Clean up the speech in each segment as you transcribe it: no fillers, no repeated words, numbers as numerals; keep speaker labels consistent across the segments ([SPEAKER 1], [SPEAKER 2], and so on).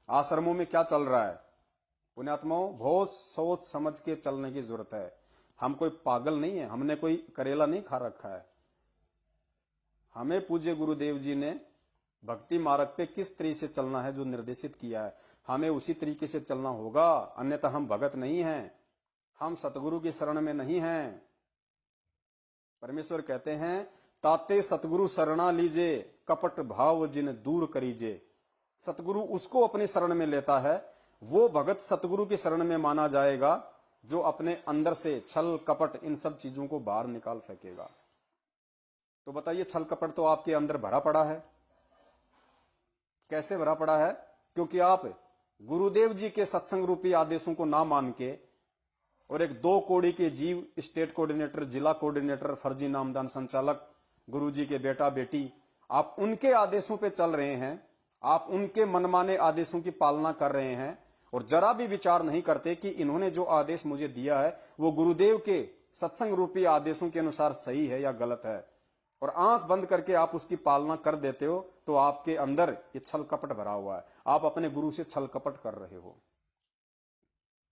[SPEAKER 1] आश्रमों में क्या चल रहा है? पुण्यात्माओं, बहुत सोच समझ के चलने की जरूरत है। हम कोई पागल नहीं है, हमने कोई करेला नहीं खा रखा है। हमें पूज्य गुरुदेव जी ने भक्ति मार्ग पे किस तरीके से चलना है जो निर्देशित किया है, हमें उसी तरीके से चलना होगा, अन्यथा हम भगत नहीं हैं, हम सतगुरु की शरण में नहीं हैं। परमेश्वर कहते हैं, ताते सतगुरु शरणा लीजे, कपट भाव जिन दूर करीजे। सतगुरु उसको अपनी शरण में लेता है, वो भगत सतगुरु की शरण में माना जाएगा जो अपने अंदर से छल कपट इन सब चीजों को बाहर निकाल फेंकेगा। तो बताइए, छल कपट तो आपके अंदर भरा पड़ा है। कैसे भरा पड़ा है? क्योंकि आप गुरुदेव जी के सत्संग रूपी आदेशों को ना मान के और एक 2 कौड़ी के जीव, स्टेट कोऑर्डिनेटर, जिला कोऑर्डिनेटर, फर्जी नामदान संचालक, गुरुजी के बेटा बेटी, आप उनके आदेशों पे चल रहे हैं, आप उनके मनमाने आदेशों की पालना कर रहे हैं और जरा भी विचार नहीं करते कि इन्होंने जो आदेश मुझे दिया है वो गुरुदेव के सत्संग रूपी आदेशों के अनुसार सही है या गलत है, और आंख बंद करके आप उसकी पालना कर देते हो, तो आपके अंदर ये छल कपट भरा हुआ है, आप अपने गुरु से छल कपट कर रहे हो।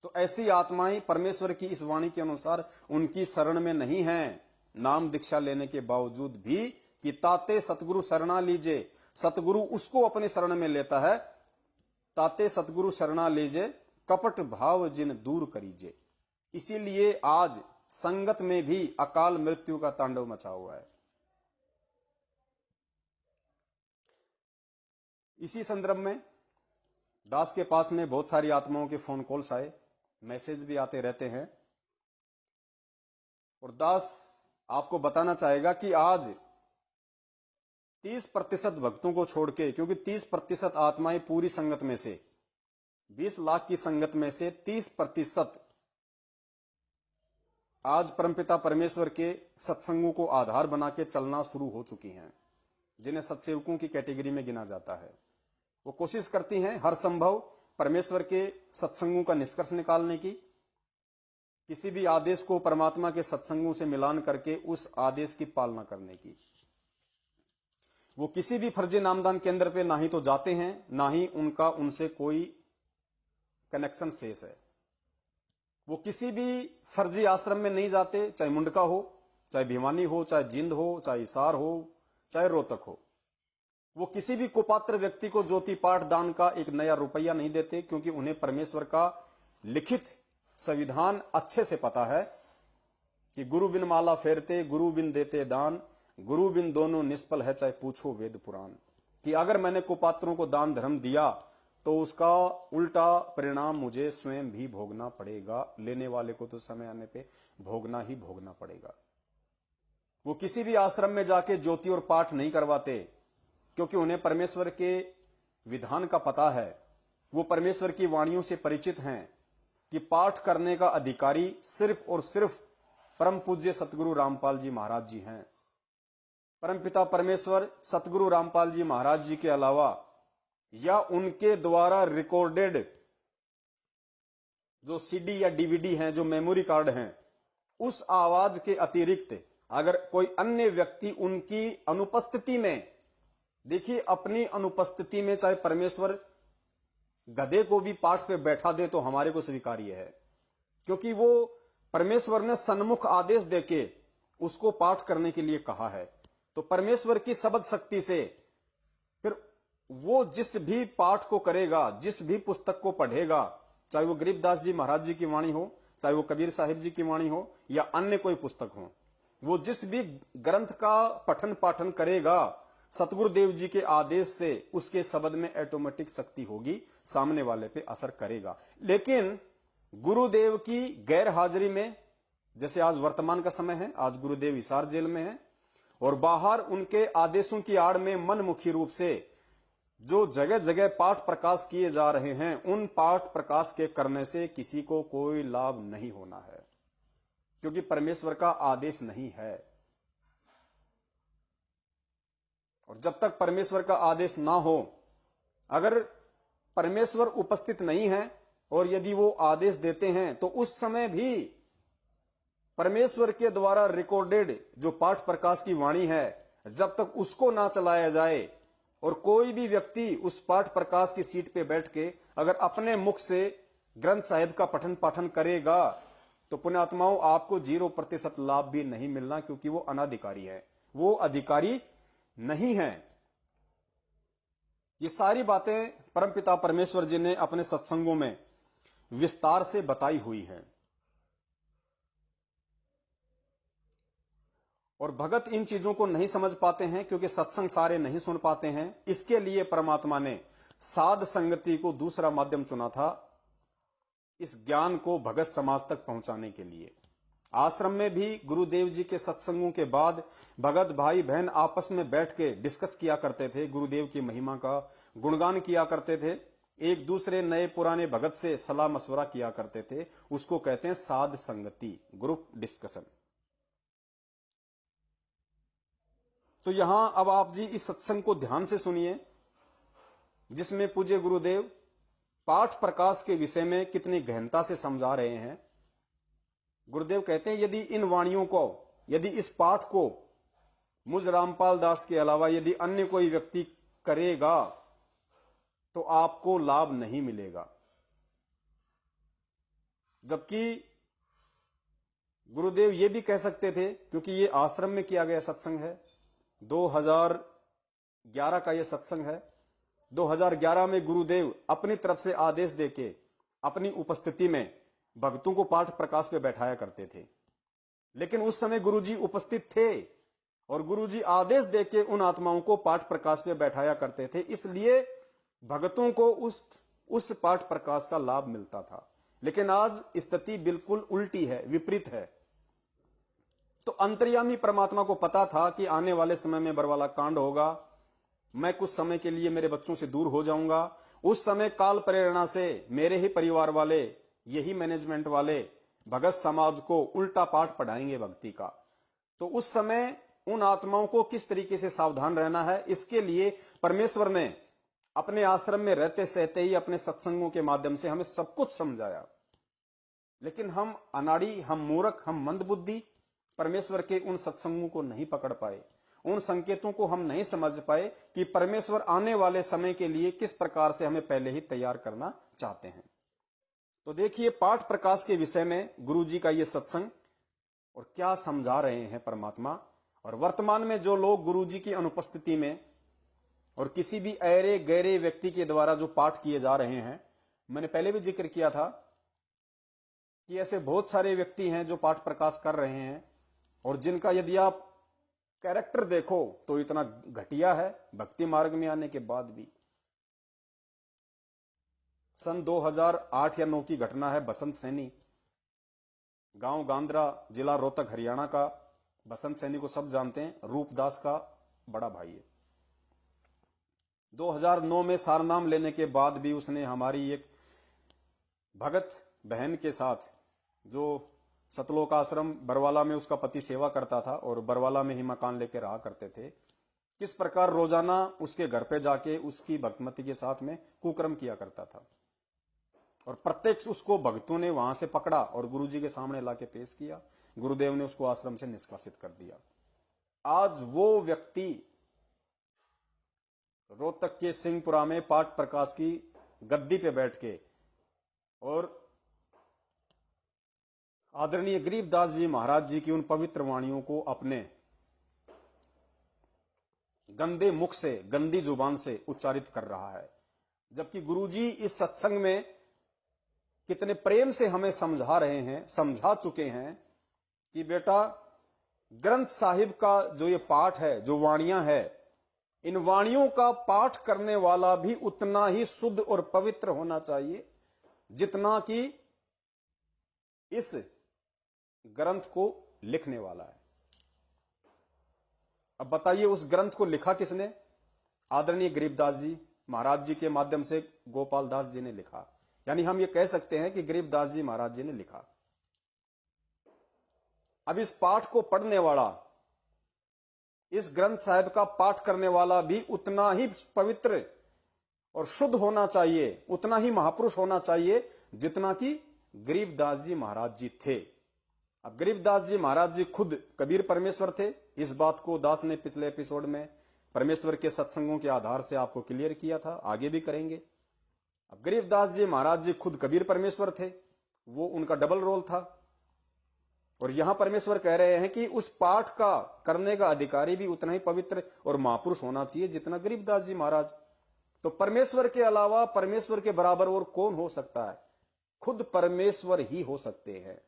[SPEAKER 1] तो ऐसी आत्माएं परमेश्वर की इस वाणी के अनुसार उनकी शरण में नहीं है, नाम दीक्षा लेने के बावजूद भी कि ताते सतगुरु शरणा लीजे, सतगुरु उसको अपनी शरण में लेता है। ताते सतगुरु शरणा लीजे, कपट भाव जिन दूर करीजे। इसीलिए आज संगत में भी अकाल मृत्यु का तांडव मचा हुआ है। इसी संदर्भ में दास के पास में बहुत सारी आत्माओं के फोन कॉल्स आए, मैसेज भी आते रहते हैं, और दास आपको बताना चाहेगा कि आज 30% भक्तों को छोड़ के, क्योंकि 30% आत्माएं पूरी संगत में से, 20 लाख की संगत में से 30% आज परमपिता परमेश्वर के सत्संगों को आधार बना के चलना शुरू हो चुकी हैं, जिन्हें सत्सेवकों की कैटेगरी में गिना जाता है। वो कोशिश करती हैं हर संभव परमेश्वर के सत्संगों का निष्कर्ष निकालने की, किसी भी आदेश को परमात्मा के सत्संगों से मिलान करके उस आदेश की पालना करने की। वो किसी भी फर्जी नामदान केंद्र पे ना ही तो जाते हैं, ना ही उनका उनसे कोई कनेक्शन शेष है। वो किसी भी फर्जी आश्रम में नहीं जाते, चाहे मुंडका हो, चाहे भिवानी हो, चाहे जींद हो, चाहे हिसार हो, चाहे रोहतक हो। वो किसी भी कुपात्र व्यक्ति को ज्योति पाठ दान का 1 नया रुपया नहीं देते, क्योंकि उन्हें परमेश्वर का लिखित संविधान अच्छे से पता है कि गुरु बिन माला फेरते, गुरु बिन देते दान, गुरु बिन दोनों निष्फल है, चाहे पूछो वेद पुराण। कि अगर मैंने कुपात्रों को दान धर्म दिया तो उसका उल्टा परिणाम मुझे स्वयं भी भोगना पड़ेगा, लेने वाले को तो समय आने पे भोगना ही भोगना पड़ेगा। वो किसी भी आश्रम में जाके ज्योति और पाठ नहीं करवाते, क्योंकि उन्हें परमेश्वर के विधान का पता है, वो परमेश्वर की वाणियों से परिचित हैं कि पाठ करने का अधिकारी सिर्फ और सिर्फ परम पूज्य सतगुरु रामपाल जी महाराज जी हैं। परमपिता परमेश्वर सतगुरु रामपाल जी महाराज जी के अलावा या उनके द्वारा रिकॉर्डेड जो सीडी या डीवीडी हैं, जो मेमोरी कार्ड हैं, उस आवाज के अतिरिक्त अगर कोई अन्य व्यक्ति उनकी अनुपस्थिति में, देखिए अपनी अनुपस्थिति में चाहे परमेश्वर गधे को भी पाठ पे बैठा दे तो हमारे को स्वीकार्य है, क्योंकि वो परमेश्वर ने सन्मुख आदेश देके उसको पाठ करने के लिए कहा है। तो परमेश्वर की शब्द शक्ति से फिर वो जिस भी पाठ को करेगा, जिस भी पुस्तक को पढ़ेगा, चाहे वो गरीबदास जी महाराज जी की वाणी हो, चाहे वो कबीर साहिब जी की वाणी हो या अन्य कोई पुस्तक हो, वो जिस भी ग्रंथ का पठन पाठन करेगा, सतगुरुदेव जी के आदेश से उसके शब्द में ऑटोमेटिक शक्ति होगी, सामने वाले पे असर करेगा। लेकिन गुरुदेव की गैर हाजिरी में, जैसे आज वर्तमान का समय है, आज गुरुदेव हिसार जेल में है और बाहर उनके आदेशों की आड़ में मनमुखी रूप से जो जगह जगह पाठ प्रकाश किए जा रहे हैं, उन पाठ प्रकाश के करने से किसी को कोई लाभ नहीं होना है, क्योंकि परमेश्वर का आदेश नहीं है। और जब तक परमेश्वर का आदेश ना हो, अगर परमेश्वर उपस्थित नहीं है और यदि वो आदेश देते हैं तो उस समय भी परमेश्वर के द्वारा रिकॉर्डेड जो पाठ प्रकाश की वाणी है, जब तक उसको ना चलाया जाए और कोई भी व्यक्ति उस पाठ प्रकाश की सीट पे बैठ के अगर अपने मुख से ग्रंथ साहिब का पठन पाठन करेगा तो पुण्यात्माओं आपको 0% लाभ भी नहीं मिलना, क्योंकि वो अनाधिकारी है, वो अधिकारी नहीं है। ये सारी बातें परमपिता परमेश्वर जी ने अपने सत्संगों में विस्तार से बताई हुई है। और भगत इन चीजों को नहीं समझ पाते हैं क्योंकि सत्संग सारे नहीं सुन पाते हैं। इसके लिए परमात्मा ने साध संगति को दूसरा माध्यम चुना था, इस ज्ञान को भगत समाज तक पहुंचाने के लिए। आश्रम में भी गुरुदेव जी के सत्संगों के बाद भगत भाई बहन आपस में बैठ के डिस्कस किया करते थे, गुरुदेव की महिमा का गुणगान किया करते थे, एक दूसरे नए पुराने भगत से सलाह मशवरा किया करते थे। उसको कहते हैं साध संगति, ग्रुप डिस्कशन। तो यहां अब आप जी इस सत्संग को ध्यान से सुनिए, जिसमें पूज्य गुरुदेव पाठ प्रकाश के विषय में कितनी गहनता से समझा रहे हैं। गुरुदेव कहते हैं यदि इन वाणियों को, यदि इस पाठ को मुझ रामपाल दास के अलावा यदि अन्य कोई व्यक्ति करेगा तो आपको लाभ नहीं मिलेगा। जबकि गुरुदेव ये भी कह सकते थे, क्योंकि ये आश्रम में किया गया सत्संग है, 2011 का ये सत्संग है। 2011 में गुरुदेव अपनी तरफ से आदेश देके अपनी उपस्थिति में भक्तों को पाठ प्रकाश पे बैठाया करते थे, लेकिन उस समय गुरुजी उपस्थित थे और गुरुजी आदेश देके उन आत्माओं को पाठ प्रकाश पे बैठाया करते थे, इसलिए भक्तों को उस पाठ प्रकाश का लाभ मिलता था। लेकिन आज स्थिति बिल्कुल उल्टी है, विपरीत है। तो अंतर्यामी परमात्मा को पता था कि आने वाले समय में बरवाला कांड होगा, मैं कुछ समय के लिए मेरे बच्चों से दूर हो जाऊंगा। उस समय काल प्रेरणा से मेरे ही परिवार वाले, यही मैनेजमेंट वाले भगत समाज को उल्टा पाठ पढ़ाएंगे भक्ति का। तो उस समय उन आत्माओं को किस तरीके से सावधान रहना है, इसके लिए परमेश्वर ने अपने आश्रम में रहते सहते ही अपने सत्संगों के माध्यम से हमें सब कुछ समझाया। लेकिन हम अनाड़ी, हम मूर्ख, हम मंदबुद्धि परमेश्वर के उन सत्संगों को नहीं पकड़ पाए, उन संकेतों को हम नहीं समझ पाए कि परमेश्वर आने वाले समय के लिए किस प्रकार से हमें पहले ही तैयार करना चाहते हैं। तो देखिए पाठ प्रकाश के विषय में गुरु जी का ये सत्संग और क्या समझा रहे हैं परमात्मा। और वर्तमान में जो लोग गुरु जी की अनुपस्थिति में और किसी भी ऐरे गहरे व्यक्ति के द्वारा जो पाठ किए जा रहे हैं, मैंने पहले भी जिक्र किया था कि ऐसे बहुत सारे व्यक्ति हैं जो पाठ प्रकाश कर रहे हैं और जिनका यदि आप कैरेक्टर देखो तो इतना घटिया है भक्ति मार्ग में आने के बाद भी। सन 2008 या 9 की घटना है। बसंत सैनी, गांव गांद्रा, जिला रोहतक, हरियाणा का। बसंत सैनी को सब जानते हैं, रूपदास का बड़ा भाई है। 2009 में सारनाम लेने के बाद भी उसने हमारी एक भगत बहन के साथ, जो सतलोक आश्रम बरवाला में उसका पति सेवा करता था और बरवाला में ही मकान लेके रहा करते थे, किस प्रकार रोजाना उसके घर पे जाके उसकी भक्तमती के साथ में कुकर्म किया करता था। और प्रत्यक्ष उसको भक्तों ने वहां से पकड़ा और गुरुजी के सामने लाके पेश किया। गुरुदेव ने उसको आश्रम से निष्कासित कर दिया। आज वो व्यक्ति रोहतक के सिंहपुरा में पाठ प्रकाश की गद्दी पे बैठ के और आदरणीय गरीबदास जी महाराज जी की उन पवित्र वाणियों को अपने गंदे मुख से, गंदी जुबान से उच्चारित कर रहा है। जबकि गुरुजी इस सत्संग में कितने प्रेम से हमें समझा रहे हैं, समझा चुके हैं कि बेटा ग्रंथ साहिब का जो ये पाठ है, जो वाणियां है, इन वाणियों का पाठ करने वाला भी उतना ही शुद्ध और पवित्र होना चाहिए जितना कि इस ग्रंथ को लिखने वाला है। अब बताइए उस ग्रंथ को लिखा किसने? आदरणीय गरीबदास जी महाराज जी के माध्यम से गोपाल दास जी ने लिखा। यानी हम ये कह सकते हैं कि गरीबदास जी महाराज जी ने लिखा। अब इस पाठ को पढ़ने वाला, इस ग्रंथ साहिब का पाठ करने वाला भी उतना ही पवित्र और शुद्ध होना चाहिए, उतना ही महापुरुष होना चाहिए जितना कि गरीबदास जी महाराज जी थे। अब गरीबदास जी महाराज जी खुद कबीर परमेश्वर थे। इस बात को दास ने पिछले एपिसोड में परमेश्वर के सत्संगों के आधार से आपको क्लियर किया था, आगे भी करेंगे। अब गरीबदास जी महाराज जी खुद कबीर परमेश्वर थे, वो उनका डबल रोल था। और यहां परमेश्वर कह रहे हैं कि उस पाठ का करने का अधिकारी भी उतना ही पवित्र और महापुरुष होना चाहिए जितना गरीबदास जी महाराज। तो परमेश्वर के अलावा परमेश्वर के बराबर और कौन हो सकता है? खुद परमेश्वर ही हो सकते हैं।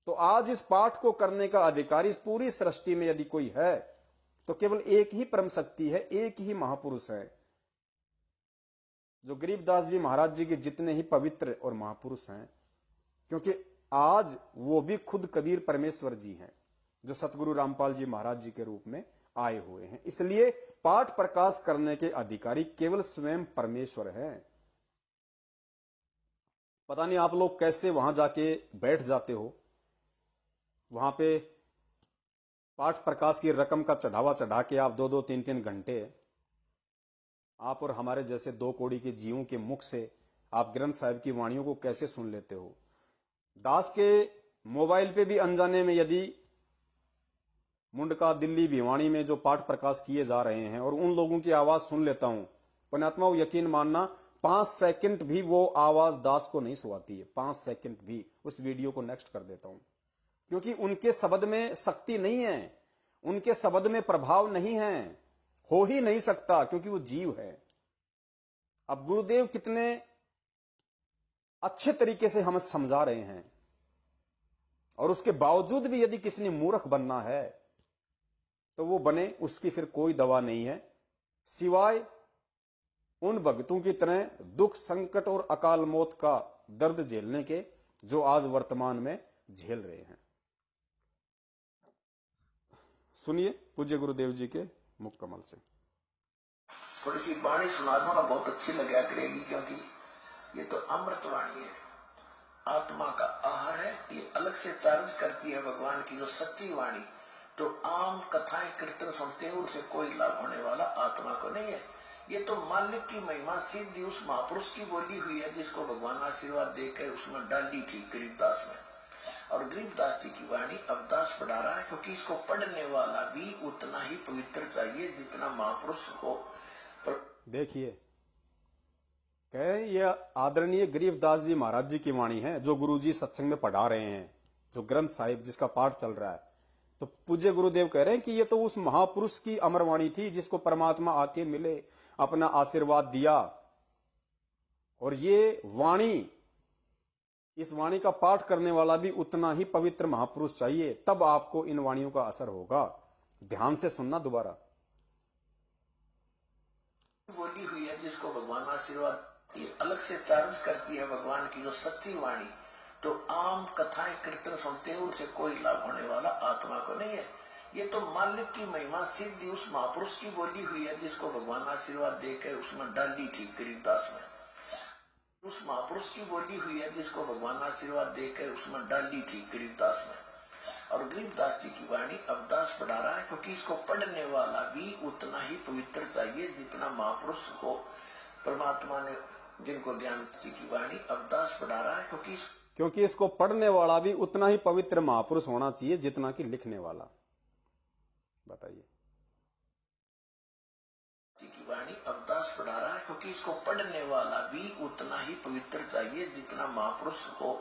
[SPEAKER 1] तो आज इस पाठ को करने का अधिकारी इस पूरी सृष्टि में यदि कोई है तो केवल एक ही परम शक्ति है, एक ही महापुरुष है, जो गरीबदास जी महाराज जी के जितने ही पवित्र और महापुरुष हैं। क्योंकि आज वो भी खुद कबीर परमेश्वर जी हैं, जो सतगुरु रामपाल जी महाराज जी के रूप में आए हुए हैं। इसलिए पाठ प्रकाश करने के अधिकारी केवल स्वयं परमेश्वर हैं। पता नहीं आप लोग कैसे वहां जाके बैठ जाते हो, वहां पे पाठ प्रकाश की रकम का चढ़ावा चढ़ा के आप 2-2, 3-3 घंटे आप और हमारे जैसे 2 कौड़ी के जीवों के मुख से आप ग्रंथ साहिब की वाणियों को कैसे सुन लेते हो? दास के मोबाइल पे भी अनजाने में यदि मुंडका, दिल्ली, भिवानी में जो पाठ प्रकाश किए जा रहे हैं और उन लोगों की आवाज सुन लेता हूं, पुण्यात्मा यकीन मानना 5 सेकंड भी वो आवाज दास को नहीं सुहाती है। 5 सेकंड भी उस वीडियो को नेक्स्ट कर देता हूं, क्योंकि उनके शब्द में शक्ति नहीं है, उनके शब्द में प्रभाव नहीं है, हो ही नहीं सकता, क्योंकि वो जीव है। अब गुरुदेव कितने अच्छे तरीके से हमें समझा रहे हैं, और उसके बावजूद भी यदि किसी ने मूर्ख बनना है तो वो बने, उसकी फिर कोई दवा नहीं है सिवाय उन भक्तों की तरह दुख, संकट और अकाल मौत का दर्द झेलने के, जो आज वर्तमान में झेल रहे हैं। सुनिए पूज्य गुरुदेव जी के मुख कमल से।
[SPEAKER 2] थोड़ी सी वाणी सुना दूंगा, बहुत अच्छी लगा करेगी, क्योंकि ये तो अमृत वाणी है, आत्मा का आहार है। ये अलग से चार्ज करती है भगवान की जो सच्ची वाणी। तो आम कथाएं कीर्तन सुनते हैं, उनसे कोई लाभ होने वाला आत्मा को नहीं है। ये तो मालिक की महिमा सीधी उस महापुरुष की बोली हुई है, जिसको भगवान आशीर्वाद देकर उसमें डाली थी गरीबदास में। और गरीबदास जी की वाणी अब दास पढ़ा रहा है, क्योंकि इसको पढ़ने वाला भी उतना ही पवित्र चाहिए जितना महापुरुष हो।
[SPEAKER 1] देखिए, कह रहे हैं ये आदरणीय गरीबदास जी महाराज जी की वाणी है, जो गुरु जी सत्संग में पढ़ा रहे हैं, जो ग्रंथ साहिब जिसका पाठ चल रहा है। तो पूज्य गुरुदेव कह रहे हैं कि ये तो उस महापुरुष की अमर वाणी थी, जिसको परमात्मा आके मिले, अपना आशीर्वाद दिया। और ये वाणी, इस वाणी का पाठ करने वाला भी उतना ही पवित्र महापुरुष चाहिए, तब आपको इन वाणियों का असर होगा। ध्यान से सुनना दोबारा।
[SPEAKER 2] बोली हुई है, जिसको भगवान आशीर्वाद ये अलग से चार्ज करती है भगवान की जो सच्ची वाणी। तो आम कथाएं कीर्तन सुनते हैं, उनसे कोई लाभ होने वाला आत्मा को नहीं है। ये तो मालिक की महिमा सिद्धि उस महापुरुष की बोली हुई है, जिसको भगवान आशीर्वाद देकर उसमें डाली थी गरीबदास में। उस महापुरुष की बोली हुई है, जिसको भगवान आशीर्वाद देकर उसमें डाली थी गरीबदास में। और गरीबदास जी की वाणी अब दास पढ़ा रहा है, क्योंकि इसको पढ़ने वाला भी उतना ही पवित्र चाहिए जितना महापुरुष हो। परमात्मा ने जिनको ज्ञान जी की वाणी अब दास पढ़ा रहा है, क्योंकि
[SPEAKER 1] इसको पढ़ने वाला भी उतना ही पवित्र महापुरुष होना चाहिए जितना कि लिखने वाला। बताइए।
[SPEAKER 2] जी की वाणी अब दास पढ़ा रहा है, क्योंकि इसको पढ़ने वाला भी उतना ही पवित्र चाहिए जितना महापुरुष हो।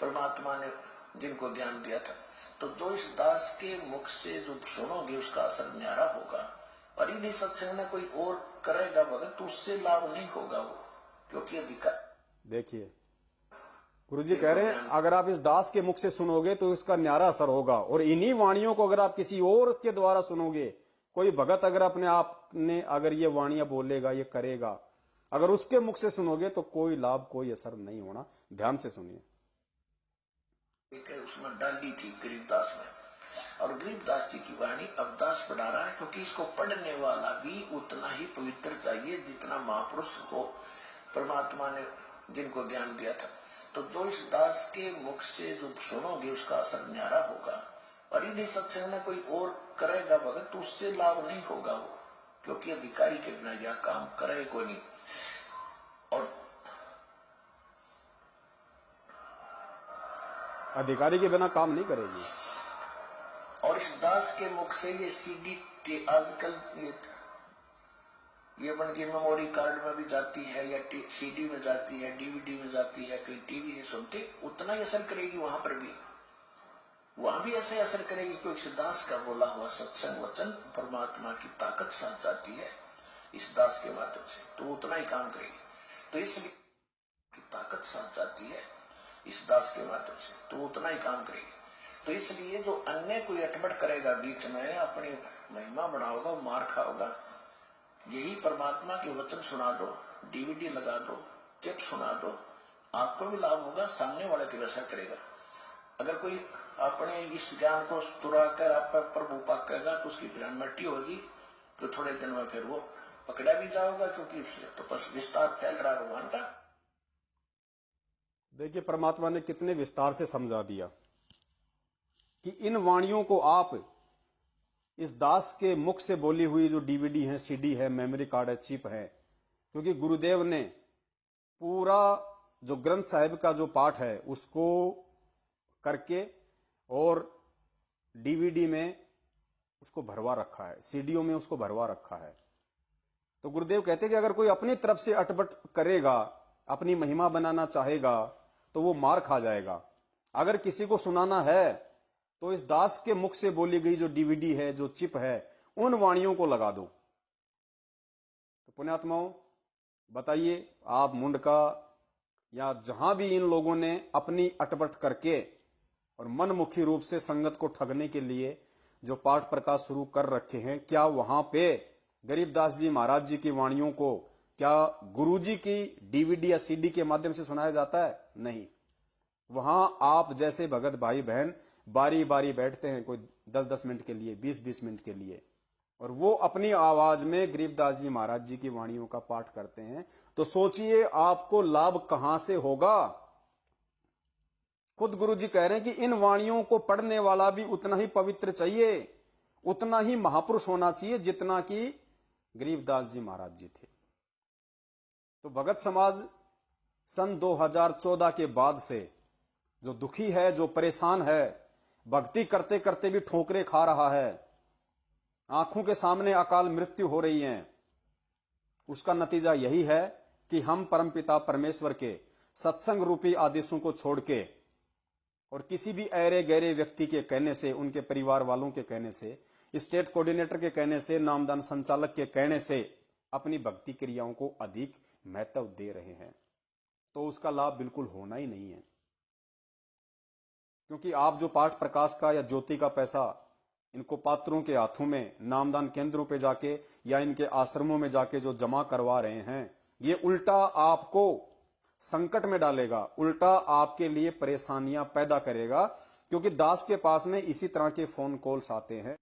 [SPEAKER 2] परमात्मा ने जिनको ज्ञान दिया था। तो जो इस दास के मुख से जो सुनोगे उसका असर न्यारा होगा। और इन्हीं सत्संग में कोई और करेगा भगत तो उससे लाभ नहीं होगा वो, क्योंकि अधिकार।
[SPEAKER 1] देखिए गुरुजी कह रहे हैं, अगर आप इस दास के मुख से सुनोगे तो उसका न्यारा असर होगा। और इन्हीं वाणियों को अगर आप किसी और के द्वारा सुनोगे, कोई भगत अगर अपने आप ने अगर ये वाणियां बोलेगा, ये करेगा, अगर उसके मुख से सुनोगे तो कोई लाभ, कोई असर नहीं होना। ध्यान से सुनिए।
[SPEAKER 2] उसमें डाली थी गरीबदास में। और गरीबदास जी की वाणी अब दास पढ़ा रहा है, क्योंकि इसको पढ़ने वाला भी उतना ही पवित्र चाहिए जितना महापुरुष हो। परमात्मा ने जिनको ज्ञान दिया था। तो जो इस दास के मुख से जो सुनोगे उसका असर न्यारा होगा। और इन्हीं सत्संग में कोई और करेगा भगत तो उससे लाभ नहीं होगा वो, क्योंकि अधिकारी के बिना यह काम करे को नहीं। और
[SPEAKER 1] अधिकारी के बिना काम नहीं करेगी।
[SPEAKER 2] और इस दास के मुख से ये सीडी आजकल ये ये अपन की मेमोरी कार्ड में भी जाती है या सीडी में जाती है, डीवीडी में जाती है, कहीं टीवी में सुनते, उतना ही असर करेगी वहां पर भी। वहां भी ऐसे असर करेगी क्योंकि दास का बोला हुआ सत्संग वचन परमात्मा की ताकत साथ जाती है इस दास के माध्यम से, तो उतना ही काम करेगी। तो इसलिए की ताकत साथ जाती है इस दास के माध्यम से, तो उतना ही काम करेगी। तो इसलिए जो अन्य कोई अटपट करेगा बीच में, अपनी महिमा बढ़ाओगा, मार खाओगा, यही परमात्मा के वचन सुना दो, डीवीडी लगा दो, चिप सुना दो, आपको भी लाभ होगा, सामने वाले की रक्षा करेगा। अगर कोई अपने इस ज्ञान को चुरा कर आप पर प्रभु पाकेगा तो उसकी मट्टी होगी, तो थोड़े दिन में फिर वो पकड़ा भी जाओगा, क्योंकि तो बस विस्तार फैल रहा है भगवान का।
[SPEAKER 1] देखिए परमात्मा ने कितने विस्तार से समझा दिया कि इन वाणियों को आप इस दास के मुख से बोली हुई जो डीवीडी है, सीडी है, मेमोरी कार्ड है, चिप है, क्योंकि गुरुदेव ने पूरा जो ग्रंथ साहिब का जो पाठ है उसको करके और डीवीडी में उसको भरवा रखा है, सीडीओ में उसको भरवा रखा है। तो गुरुदेव कहते कि अगर कोई अपनी तरफ से अटपट करेगा, अपनी महिमा बनाना चाहेगा, तो वो मार खा जाएगा। अगर किसी को सुनाना है तो इस दास के मुख से बोली गई जो डीवीडी है, जो चिप है, उन वाणियों को लगा दो। तो पुण्यात्माओं बताइए, आप मुंडका या जहां भी इन लोगों ने अपनी अटपट करके और मनमुखी रूप से संगत को ठगने के लिए जो पाठ प्रकाश शुरू कर रखे हैं, क्या वहां पे गरीबदास जी महाराज जी की वाणियों को क्या गुरुजी की डीवीडी या सीडी के माध्यम से सुनाया जाता है? नहीं। वहां आप जैसे भगत भाई बहन बारी बारी बैठते हैं, कोई 10-10 मिनट के लिए, 20-20 मिनट के लिए, और वो अपनी आवाज में गरीबदास जी महाराज जी की वाणियों का पाठ करते हैं। तो सोचिए आपको लाभ कहां से होगा। खुद गुरुजी कह रहे हैं कि इन वाणियों को पढ़ने वाला भी उतना ही पवित्र चाहिए, उतना ही महापुरुष होना चाहिए जितना कि गरीबदास जी महाराज जी थे। तो भगत समाज सन 2014 के बाद से जो दुखी है, जो परेशान है, भक्ति करते करते भी ठोकरे खा रहा है, आंखों के सामने अकाल मृत्यु हो रही है, उसका नतीजा यही है कि हम परमपिता परमेश्वर के सत्संग रूपी आदेशों को छोड़ के और किसी भी ऐरे गहरे व्यक्ति के कहने से, उनके परिवार वालों के कहने से, स्टेट कोऑर्डिनेटर के कहने से, नामदान संचालक के कहने से अपनी भक्ति क्रियाओं को अधिक महत्व दे रहे हैं, तो उसका लाभ बिल्कुल होना ही नहीं है। क्योंकि आप जो पाठ प्रकाश का या ज्योति का पैसा इनको पात्रों के हाथों में नामदान केंद्रों पे जाके या इनके आश्रमों में जाके जो जमा करवा रहे हैं, ये उल्टा आपको संकट में डालेगा, उल्टा आपके लिए परेशानियां पैदा करेगा। क्योंकि दास के पास में इसी तरह के फोन कॉल्स आते हैं।